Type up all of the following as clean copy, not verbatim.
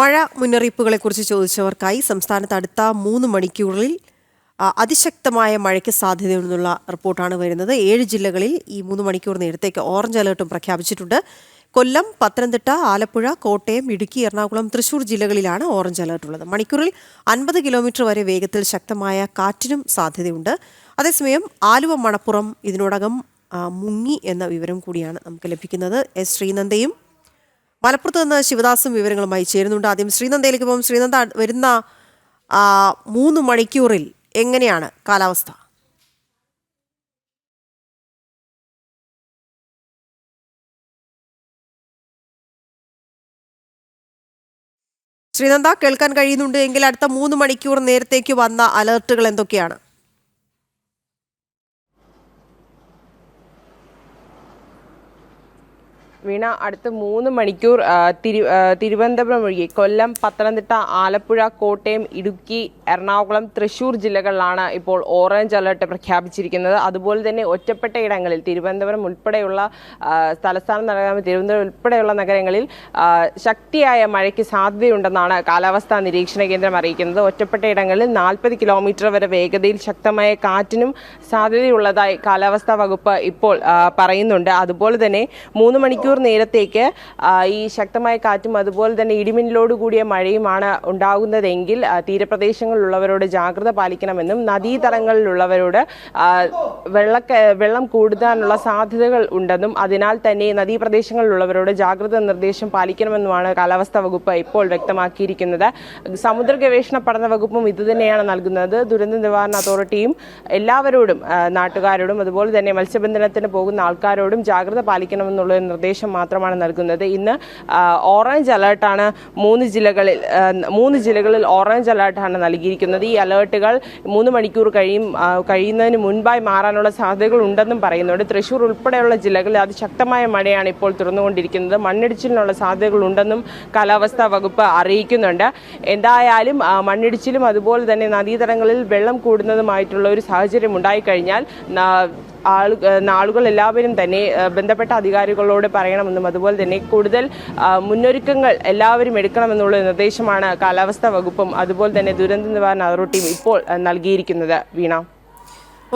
മഴ മുന്നറിയിപ്പുകളെക്കുറിച്ച് ചോദിച്ചവർക്കായി സംസ്ഥാനത്ത് അടുത്ത 3 മണിക്കൂറിൽ അതിശക്തമായ മഴയ്ക്ക് സാധ്യതയുണ്ടെന്നുള്ള റിപ്പോർട്ടാണ് വരുന്നത്. 7 ജില്ലകളിൽ ഈ 3 മണിക്കൂർ നേരത്തേക്ക് ഓറഞ്ച് അലേർട്ടും പ്രഖ്യാപിച്ചിട്ടുണ്ട്. കൊല്ലം, പത്തനംതിട്ട, ആലപ്പുഴ, കോട്ടയം, ഇടുക്കി, എറണാകുളം, തൃശൂർ ജില്ലകളിലാണ് ഓറഞ്ച് അലേർട്ട് ഉള്ളത്. മണിക്കൂറിൽ 50 കിലോമീറ്റർ വരെ വേഗത്തിൽ ശക്തമായ കാറ്റിനും സാധ്യതയുണ്ട്. അതേസമയം ആലുവ, മണപ്പുറം ഇതിനോടകം മുങ്ങി എന്ന വിവരം കൂടിയാണ് നമുക്ക് ലഭിക്കുന്നത്. എസ് ശ്രീനന്ദയും മലപ്പുറത്ത് നിന്ന് ശിവദാസും വിവരങ്ങളുമായി ചേരുന്നുണ്ട്. ആദ്യം ശ്രീനന്ദയിലേക്ക് പോകും. ശ്രീനന്ദ, വരുന്ന 3 മണിക്കൂറിൽ എങ്ങനെയാണ് കാലാവസ്ഥ? ശ്രീനന്ദ, കേൾക്കാൻ കഴിയുന്നുണ്ട് എങ്കിൽ അടുത്ത 3 മണിക്കൂർ നേരത്തേക്ക് വന്ന അലർട്ടുകൾ എന്തൊക്കെയാണ്? വീണ, അടുത്ത 3 മണിക്കൂർ തിരുവനന്തപുരം ഒഴികെ കൊല്ലം, പത്തനംതിട്ട, ആലപ്പുഴ, കോട്ടയം, ഇടുക്കി, എറണാകുളം, തൃശൂർ ജില്ലകളിലാണ് ഇപ്പോൾ ഓറഞ്ച് അലർട്ട് പ്രഖ്യാപിച്ചിരിക്കുന്നത്. അതുപോലെ തന്നെ ഒറ്റപ്പെട്ട ഇടങ്ങളിൽ തിരുവനന്തപുരം ഉൾപ്പെടെയുള്ള തലസ്ഥാന നഗരമായ തിരുവനന്തപുരം ഉൾപ്പെടെയുള്ള നഗരങ്ങളിൽ ശക്തിയായ മഴയ്ക്ക് സാധ്യതയുണ്ടെന്നാണ് കാലാവസ്ഥാ നിരീക്ഷണ കേന്ദ്രം അറിയിക്കുന്നത്. ഒറ്റപ്പെട്ട ഇടങ്ങളിൽ 40 കിലോമീറ്റർ വരെ വേഗതയിൽ ശക്തമായ കാറ്റിനും സാധ്യതയുള്ളതായി കാലാവസ്ഥാ വകുപ്പ് ഇപ്പോൾ പറയുന്നുണ്ട്. അതുപോലെ തന്നെ 3 മണിക്കൂർ നേരത്തേക്ക് ഈ ശക്തമായ കാറ്റും അതുപോലെ തന്നെ ഇടിമിന്നലോട് കൂടിയ മഴയുമാണ് ഉണ്ടാകുന്നതെങ്കിൽ തീരപ്രദേശങ്ങളിലുള്ളവരോട് ജാഗ്രത പാലിക്കണമെന്നും നദീതടങ്ങളിലുള്ളവരോട് വെള്ളം കൂടുതലുള്ള സാധ്യതകൾ ഉണ്ടെന്നും അതിനാൽ തന്നെ നദീപ്രദേശങ്ങളിലുള്ളവരോട് ജാഗ്രത നിർദ്ദേശം പാലിക്കണമെന്നുമാണ് കാലാവസ്ഥാ വകുപ്പ് ഇപ്പോൾ വ്യക്തമാക്കിയിരിക്കുന്നത്. സമുദ്ര ഗവേഷണ പഠന വകുപ്പും ഇതുതന്നെയാണ് നൽകുന്നത്. ദുരന്ത നിവാരണ അതോറിറ്റിയും എല്ലാവരോടും, നാട്ടുകാരോടും അതുപോലെ തന്നെ മത്സ്യബന്ധനത്തിന് പോകുന്ന ആൾക്കാരോടും ജാഗ്രത പാലിക്കണമെന്നുള്ള നിർദ്ദേശം മാത്രമാണ് നൽകുന്നത്. ഇന്ന് ഓറഞ്ച് അലർട്ടാണ് 3 ജില്ലകളിൽ ഓറഞ്ച് അലർട്ടാണ് നൽകിയിരിക്കുന്നത്. ഈ അലർട്ടുകൾ 3 മണിക്കൂർ കഴിയുന്നതിന് മുൻപായി മാറാനുള്ള സാധ്യതകൾ ഉണ്ടെന്നും പറയുന്നുണ്ട്. തൃശൂർ ഉൾപ്പെടെയുള്ള ജില്ലകളിൽ അതിശക്തമായ മഴയാണ് ഇപ്പോൾ തുറന്നുകൊണ്ടിരിക്കുന്നത്. മണ്ണിടിച്ചിലിനുള്ള സാധ്യതകൾ ഉണ്ടെന്നും കാലാവസ്ഥാ വകുപ്പ് അറിയിക്കുന്നുണ്ട്. എന്തായാലും മണ്ണിടിച്ചിലും അതുപോലെ തന്നെ നദീതടങ്ങളിൽ വെള്ളം കൂടുന്നതുമായിട്ടുള്ള ഒരു സാഹചര്യം ഉണ്ടായിക്കഴിഞ്ഞാൽ ആളുകൾ എല്ലാവരും തന്നെ ബന്ധപ്പെട്ട അധികാരികളോട് പറയണമെന്നും അതുപോലെ തന്നെ കൂടുതൽ മുന്നൊരുക്കങ്ങൾ എല്ലാവരും എടുക്കണമെന്നുള്ള നിർദ്ദേശമാണ് കാലാവസ്ഥാ വകുപ്പും അതുപോലെ തന്നെ ദുരന്ത നിവാരണ അതോറിറ്റിയും ഇപ്പോൾ നൽകിയിരിക്കുന്നത്. വീണ,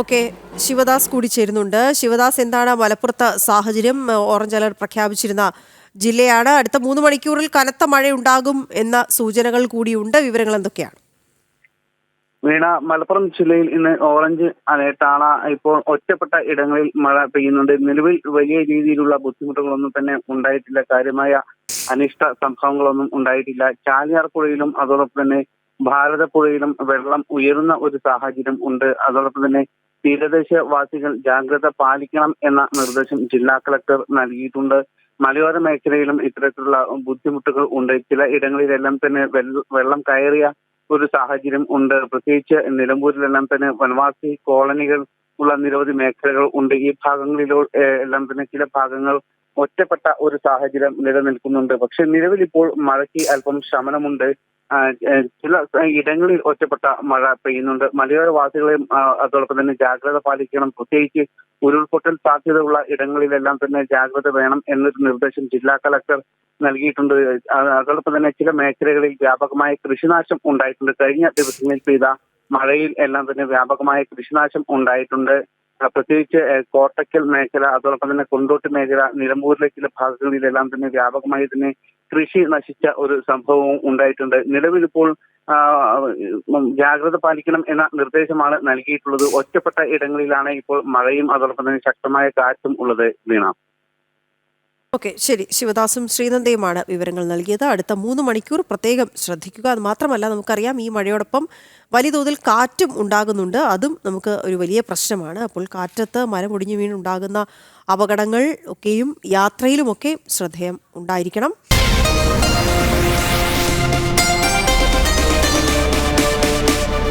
ഓക്കെ, ശിവദാസ് കൂടി ചേരുന്നുണ്ട്. ശിവദാസ്, എന്താണ് മലപ്പുറത്ത് സാഹചര്യം? ഓറഞ്ച് അലർട്ട് പ്രഖ്യാപിച്ചിരുന്ന ജില്ലയാണ്. അടുത്ത 3 മണിക്കൂറിൽ കനത്ത മഴയുണ്ടാകും എന്ന സൂചനകൾ കൂടിയുണ്ട്. വിവരങ്ങൾ എന്തൊക്കെയാണ്? വീണ, മലപ്പുറം ജില്ലയിൽ ഇന്ന് ഓറഞ്ച് അലേർട്ടാണ്. ഇപ്പോൾ ഒറ്റപ്പെട്ട ഇടങ്ങളിൽ മഴ പെയ്യുന്നുണ്ട്. നിലവിൽ വലിയ രീതിയിലുള്ള ബുദ്ധിമുട്ടുകളൊന്നും തന്നെ ഉണ്ടായിട്ടില്ല. കാര്യമായ അനിഷ്ട സംഭവങ്ങളൊന്നും ഉണ്ടായിട്ടില്ല. ചാലിയാർ പുഴയിലും അതോടൊപ്പം തന്നെ ഭാരതപ്പുഴയിലും വെള്ളം ഉയരുന്ന ഒരു സാഹചര്യം ഉണ്ട്. അതോടൊപ്പം തന്നെ തീരദേശവാസികൾ ജാഗ്രത പാലിക്കണം എന്ന നിർദ്ദേശം ജില്ലാ കളക്ടർ നൽകിയിട്ടുണ്ട്. മലയോര മേഖലയിലും ഇത്തരത്തിലുള്ള ബുദ്ധിമുട്ടുകൾ ഉണ്ട്. ചില ഇടങ്ങളിലെല്ലാം തന്നെ വെള്ളം കയറിയ ഒരു സാഹചര്യം ഉണ്ട്. പ്രത്യേകിച്ച് നിലമ്പൂരിലെല്ലാം തന്നെ വനവാസി കോളനികൾ ഉള്ള നിരവധി മേഖലകൾ ഉണ്ട്. ഈ ഭാഗങ്ങളിലോ എല്ലാം തന്നെ ചില ഭാഗങ്ങൾ ഒറ്റപ്പെട്ട ഒരു സാഹചര്യം നിലനിൽക്കുന്നുണ്ട്. പക്ഷെ നിലവിൽ ഇപ്പോൾ മഴയ്ക്ക് അല്പം ശമനമുണ്ട്. ചില ഇടങ്ങളിൽ ഒറ്റപ്പെട്ട മഴ പെയ്യുന്നുണ്ട്. മലയോരവാസികളെയും അതോടൊപ്പം തന്നെ ജാഗ്രത പാലിക്കണം. പ്രത്യേകിച്ച് ഉരുൾപൊട്ടൽ സാധ്യതയുള്ള ഇടങ്ങളിലെല്ലാം തന്നെ ജാഗ്രത വേണം എന്നൊരു നിർദ്ദേശം ജില്ലാ കളക്ടർ നൽകിയിട്ടുണ്ട്. അതോടൊപ്പം തന്നെ ചില മേഖലകളിൽ വ്യാപകമായ കൃഷിനാശം ഉണ്ടായിട്ടുണ്ട്. കഴിഞ്ഞ ദിവസങ്ങളിൽ പെയ്ത മഴയിൽ എല്ലാം തന്നെ വ്യാപകമായ കൃഷിനാശം ഉണ്ടായിട്ടുണ്ട്. പ്രത്യേകിച്ച് കോട്ടക്കൽ മേഖല, അതോടൊപ്പം തന്നെ കൊണ്ടോട്ടി മേഖല, നിലമ്പൂരിലെ ചില ഭാഗങ്ങളിലെല്ലാം തന്നെ വ്യാപകമായി തന്നെ കൃഷി നശിച്ച ഒരു സംഭവവും ഉണ്ടായിട്ടുണ്ട്. നിലവിൽ ഇപ്പോൾ ജാഗ്രത പാലിക്കണം എന്ന നിർദ്ദേശമാണ് നൽകിയിട്ടുള്ളത്. ഒറ്റപ്പെട്ട ഇടങ്ങളിലാണ് ഇപ്പോൾ മഴയും അതോടൊപ്പം തന്നെ ശക്തമായ കാറ്റും ഉള്ളത്. വീണ, ഓക്കെ, ശരി. ശിവദാസും ശ്രീനന്ദയുമാണ് വിവരങ്ങൾ നൽകിയത്. അടുത്ത 3 മണിക്കൂർ പ്രത്യേകം ശ്രദ്ധിക്കുക. അത് മാത്രമല്ല, നമുക്കറിയാം ഈ മഴയോടൊപ്പം വലിയ തോതിൽ കാറ്റും ഉണ്ടാകുന്നുണ്ട്. അതും നമുക്ക് ഒരു വലിയ പ്രശ്നമാണ്. അപ്പോൾ കാറ്റത്ത് മരം ഒടിഞ്ഞു വീണുണ്ടാകുന്ന അപകടങ്ങൾ ഒക്കെയും യാത്രയിലുമൊക്കെ ശ്രദ്ധേയം ഉണ്ടായിരിക്കണം.